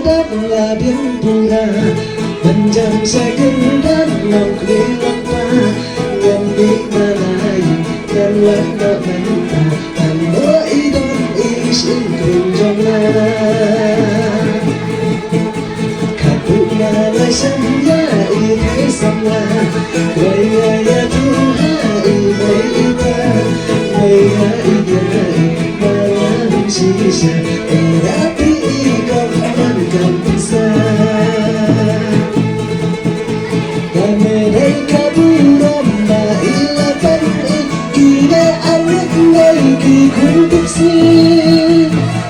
adalah bimpura Menjam segendan Nongkri lampa Yang dimalai Dan wanda menta Ambo idon is ingkring jomla Katuna lai sanya iri samla Waya ya tuha imai ita Waya idai malam sisa Tapi ikau amankan bisa Kamerai kaburam mailapan Kina anak lagi kunduksi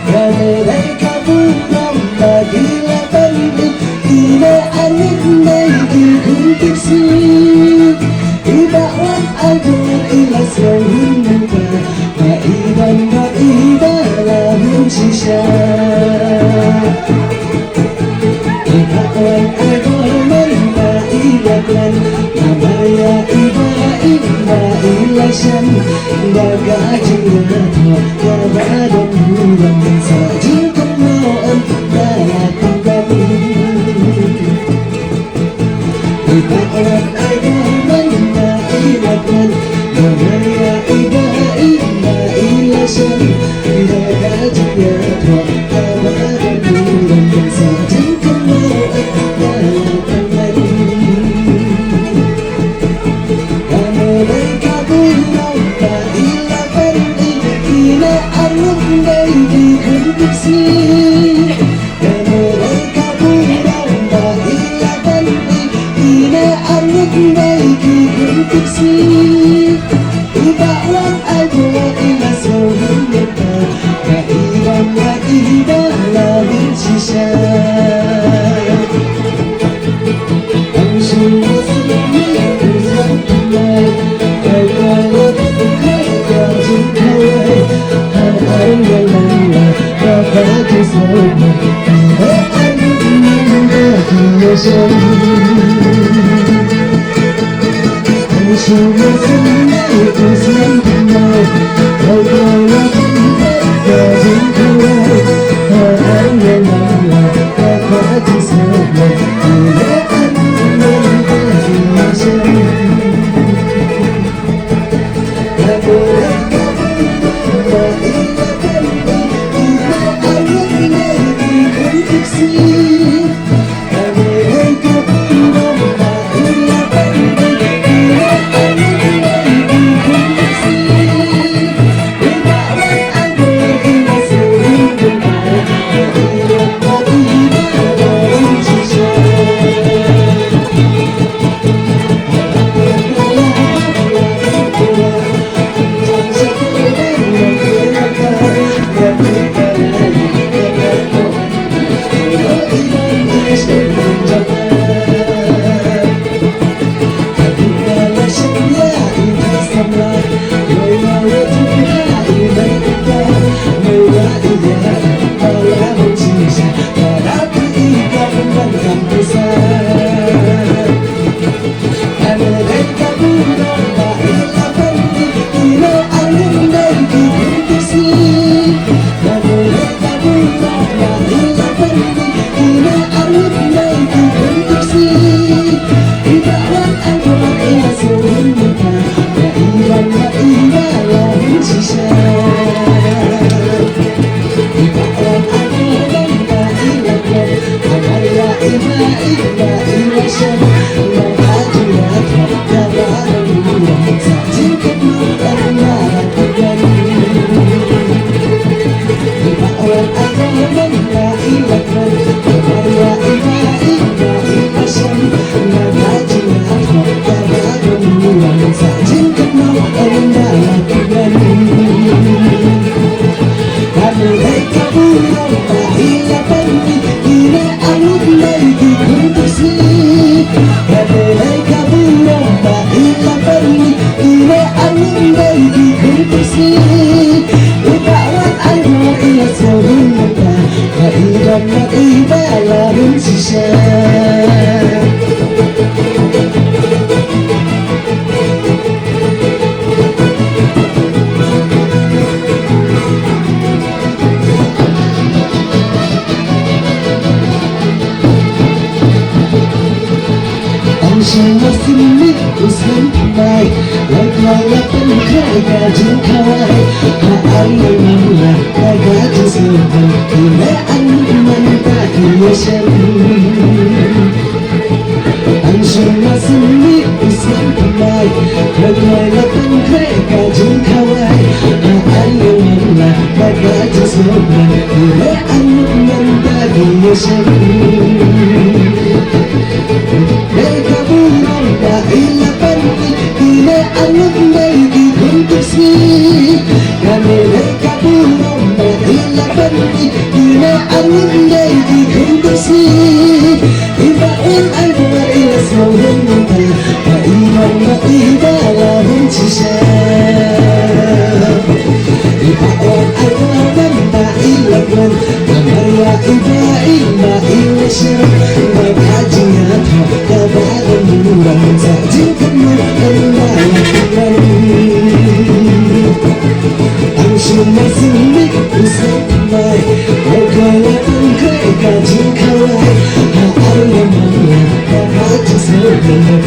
Kamerai kaburam mailapan Kina anak lagi kunduksi Ibawat aku ilas rahun muka Maiban lahun sisa Ibawat aku mailapan Namaya iba ilasan Baga jinggato Kabadang bulan Sajing kemauan Dalatang kami Ibawat aku mailapan Namaya iba ilasan Baga jinggato Kabadang bulan Sajing kemauan Dalatang kami Ibawat aku ilas rohun nyata Kaiban iba lahun sisa Ang sumusunod ang isang tunay Kay kawat kay kajing kaway Ang galala kapag isawag mo Ang nakiyasan Ang sumusunod ang isang tunay Kay kawat kay kajing kaway Ang galala kapag isawag mo Anşama sinmi usman bay Laklaya penkhay gajin kawai Haayanamla nagajin sultan Ila anman takiyashan Anşama sinmi usman bay Laklaya penkhay gajin kawai Haayanamla nagajin sultan Ila anman takiyashan Hãy subscribe cho kênh Ghiền Mì Gõ để không bỏ lỡ